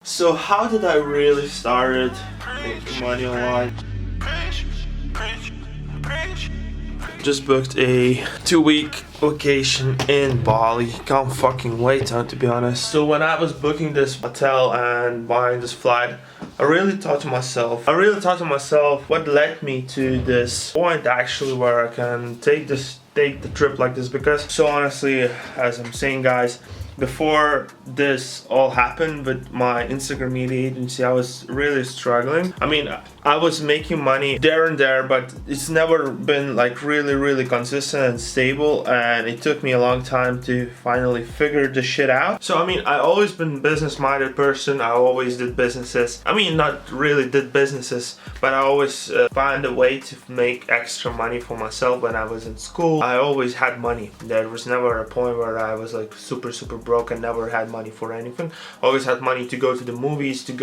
So how did I really started making money online? Just booked a 2-week vacation in Bali. Can't fucking wait now, to be honest. So when I was booking this hotel and buying this flight, I really thought to myself what led me to this point actually where I can take the trip like this. Because so honestly, as I'm saying, guys, before this all happened with my Instagram media agency, I was really struggling. I mean, I was making money there and there, but it's never been like really consistent and stable, and it took me a long time to finally figure this shit out. So I mean, I always been business-minded person. I always did businesses. I mean, not really did businesses, but I always found a way to make extra money for myself. When I was in school, I always had money. There was never a point where I was like super broke and never had money for anything. Always had money to go to the movies, to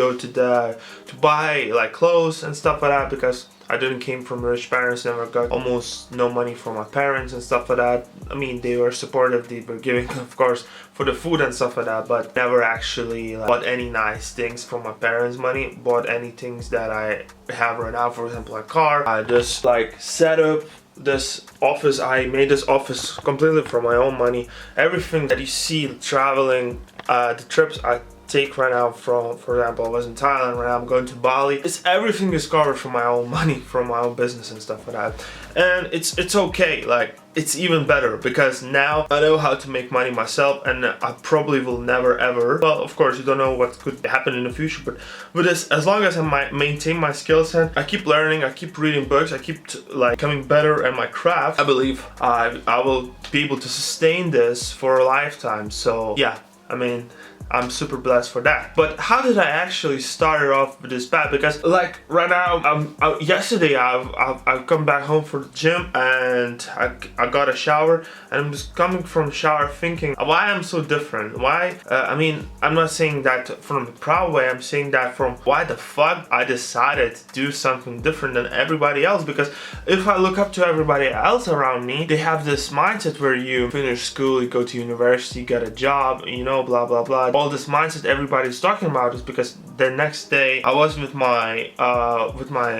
buy like clothes and stuff like that, because I didn't came from rich parents, never got almost no money from my parents and stuff like that. I mean, they were supportive, they were giving of course for the food and stuff like that, but never actually bought any nice things from my parents' money, bought any things that I have right now, for example a car. I just like set up this office. I made this office completely from my own money. Everything that you see traveling, the trips I take right now, for example, I was in Thailand, right now I'm going to Bali. Everything is covered from my own money, from my own business and stuff like that. And it's okay, like it's even better because now I know how to make money myself, and I probably will never ever, well of course you don't know what could happen in the future, but with this, as long as I might maintain my skill set, I keep learning, I keep reading books, I keep like becoming better at my craft, I believe I will be able to sustain this for a lifetime. So yeah, I mean, I'm super blessed for that. But how did I actually start off with this path? Because like right now, yesterday I've come back home from the gym and I got a shower, and I'm just coming from shower thinking why I'm so different. Why? I mean, I'm not saying that from a proud way. I'm saying that from why the fuck I decided to do something different than everybody else. Because if I look up to everybody else around me, they have this mindset where you finish school, you go to university, get a job, you know, blah blah blah. All this mindset everybody's talking about is because the next day I was with my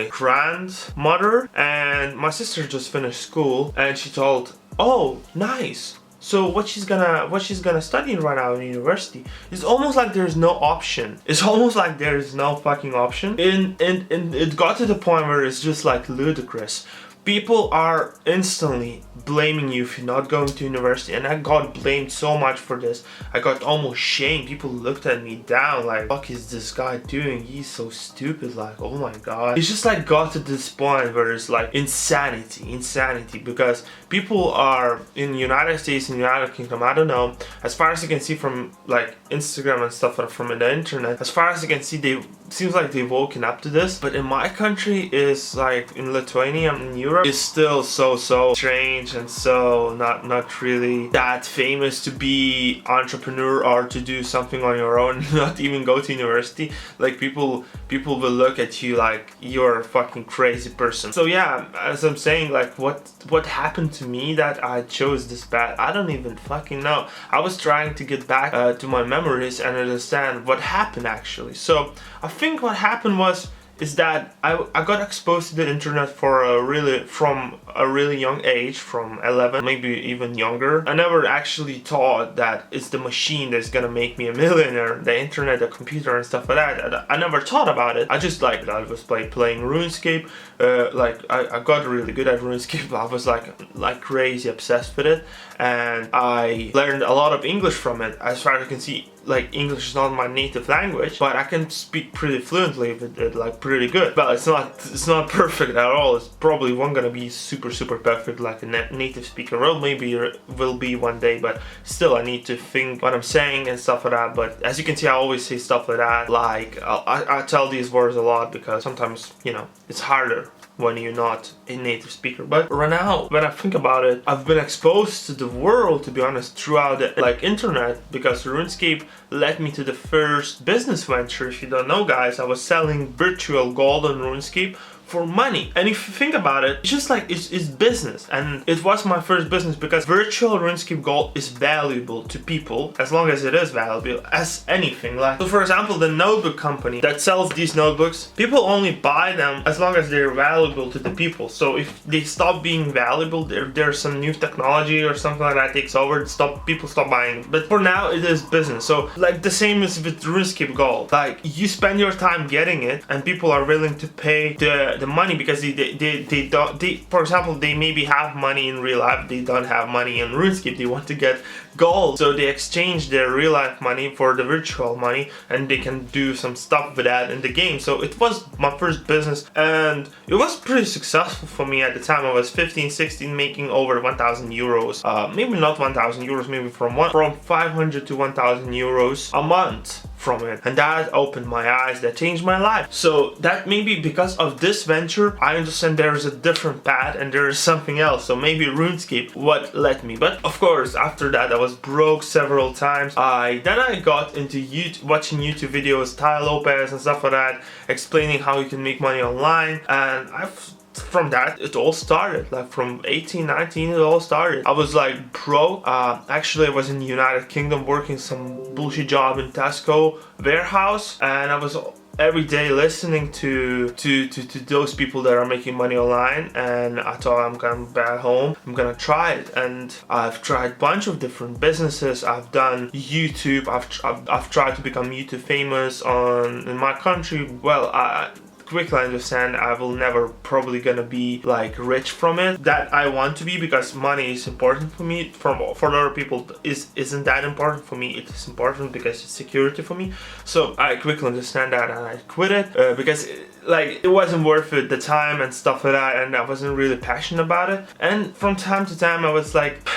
grandmother, and my sister just finished school, and she told, oh nice, so what she's gonna study right now in university. It's almost like there's no option. It's almost like there's no fucking option. And it got to the point where it's just like ludicrous. People are instantly blaming you if you're not going to university, and I got blamed so much for this. I got almost shamed. People looked at me down like, fuck is this guy doing? He's so stupid, like, oh my god. It's just like got to this point where it's like insanity, because people are in the United States, in the United Kingdom, I don't know, as far as you can see from like Instagram and stuff from the internet, as far as you can see, they seems like they've woken up to this. But in my country, is like in Lithuania, in Europe, is still so strange and so not really that famous to be entrepreneur or to do something on your own, not even go to university. Like people will look at you like you're a fucking crazy person. So yeah, as I'm saying, like what happened to me that I chose this path, I don't even fucking know. I was trying to get back to my memories and understand what happened actually. So I think what happened is that I got exposed to the internet from a really young age, from 11, maybe even younger. I never actually thought that it's the machine that's gonna make me a millionaire, the internet, the computer and stuff like that. I never thought about it. I just like, I was playing RuneScape, like I got really good at RuneScape. I was like crazy obsessed with it, and I learned a lot of English from it. As far as I can see, like English is not my native language, but I can speak pretty fluently with it, like pretty good. Well, it's not perfect at all. It's probably one gonna be super perfect like a native speaker. Well, maybe will be one day, but still I need to think what I'm saying and stuff like that. But as you can see, I always say stuff like that. Like I tell these words a lot because sometimes, you know, it's harder when you're not a native speaker. But right now, when I think about it, I've been exposed to the world, to be honest, throughout the like internet, because RuneScape led me to the first business venture. If you don't know, guys, I was selling virtual gold on RuneScape for money. And if you think about it, it's just like it's business. And it was my first business because virtual RuneScape Gold is valuable to people as long as it is valuable as anything. Like, so for example, the notebook company that sells these notebooks, people only buy them as long as they're valuable to the people. So if they stop being valuable, there's some new technology or something like that takes over, people stop buying them. But for now, it is business. So like the same as with RuneScape Gold. Like, you spend your time getting it, and people are willing to pay the money because they don't. For example, they maybe have money in real life, they don't have money in RuneScape. They want to get gold, so they exchange their real life money for the virtual money, and they can do some stuff with that in the game. So it was my first business, and it was pretty successful for me at the time. I was 15, 16, making over 1,000 euros. Maybe not 1,000 euros, maybe from 500 to 1,000 euros a month from it. And that opened my eyes, that changed my life. So that maybe because of this venture, I understand there is a different path and there is something else. So maybe RuneScape what led me. But of course, after that, I was broke several times. Then I got into watching YouTube videos, Tai Lopez and stuff like that, explaining how you can make money online. And from that it all started. Like from 18, 19, it all started. I was like broke. Actually, I was in the United Kingdom working some bullshit job in Tesco warehouse, and I was every day listening to those people that are making money online, and I thought, I'm coming back home, I'm gonna try it. And I've tried a bunch of different businesses. I've done YouTube. I've tried to become YouTube famous in my country. Well, quickly understand I will never probably gonna be like rich from it that I want to be, because money is important for me. For other people isn't that important. For me it is important because it's security for me. So I quickly understand that, and I quit it because it wasn't worth it, the time and stuff like that, and I wasn't really passionate about it. And from time to time I was like,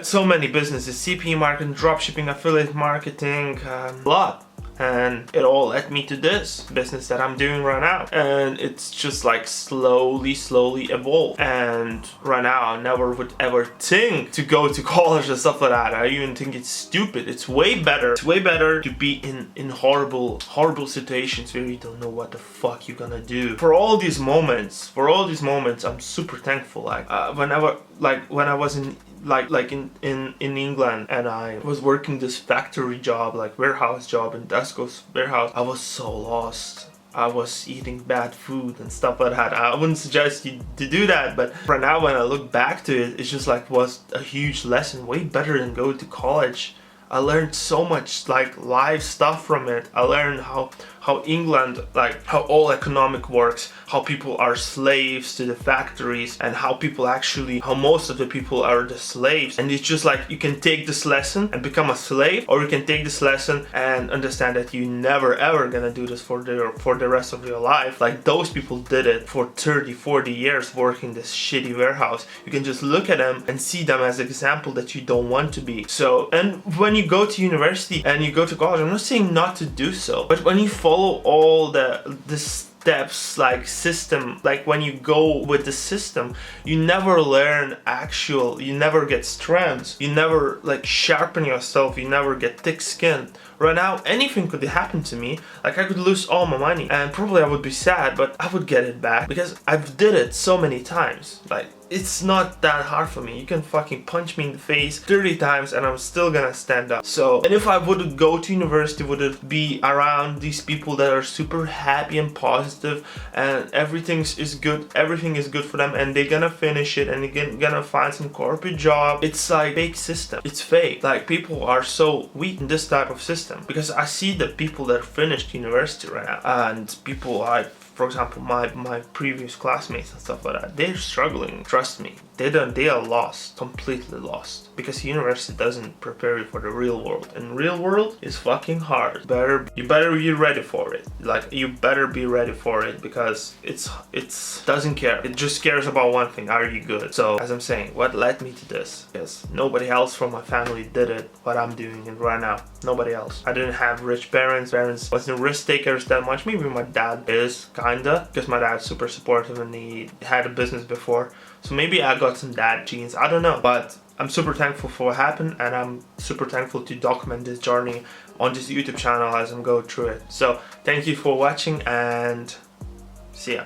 so many businesses, CPE marketing, dropshipping, affiliate marketing, a lot. And it all led me to this business that I'm doing right now. And it's just like slowly evolved. And right now I never would ever think to go to college and stuff like that. I even think it's stupid. It's way better. It's way better to be in horrible situations where you don't know what the fuck you're gonna do. For all these moments, I'm super thankful. When I was in England, and I was working this factory job, like warehouse job in Tesco's warehouse, I was so lost. I was eating bad food and stuff like that. I wouldn't suggest you to do that, but right now when I look back to it, it's just was a huge lesson, way better than going to college. I learned so much live stuff from it. I learned how England, how all economic works, how people are slaves to the factories, and how most of the people are the slaves. And it's just you can take this lesson and become a slave, or you can take this lesson and understand that you never ever gonna do this for the rest of your life. Like those people did it for 30, 40 years working this shitty warehouse. You can just look at them and see them as an example that you don't want to be. So, and when you go to university and you go to college, I'm not saying not to do so, but when you follow all the steps, system, when you go with the system, you never learn you never get strength, you never sharpen yourself, you never get thick skin. Right now, anything could happen to me. I could lose all my money, and probably I would be sad, but I would get it back because I've did it so many times. It's not that hard for me. You can fucking punch me in the face 30 times and I'm still gonna stand up. So, and if I would go to university, would it be around these people that are super happy and positive, and everything is good for them, and they're gonna finish it and they're gonna find some corporate job. It's fake system. It's fake. People are so weak in this type of system, because I see the people that finished university right now, and people for example, my previous classmates and stuff like that, they're struggling. Trust me, they are lost, completely lost, because university doesn't prepare you for the real world, and real world is fucking hard. You better be ready for it. You better be ready for it, because it's doesn't care. It just cares about one thing: are you good? So, as I'm saying, what led me to this? Yes, nobody else from my family did it. What I'm doing it right now, nobody else. I didn't have rich parents. Parents wasn't risk takers that much. Maybe my dad is kinda, because my dad's super supportive and he had a business before. So maybe I got some dad genes, I don't know. But I'm super thankful for what happened, and I'm super thankful to document this journey on this YouTube channel as I'm going through it. So thank you for watching, and see ya.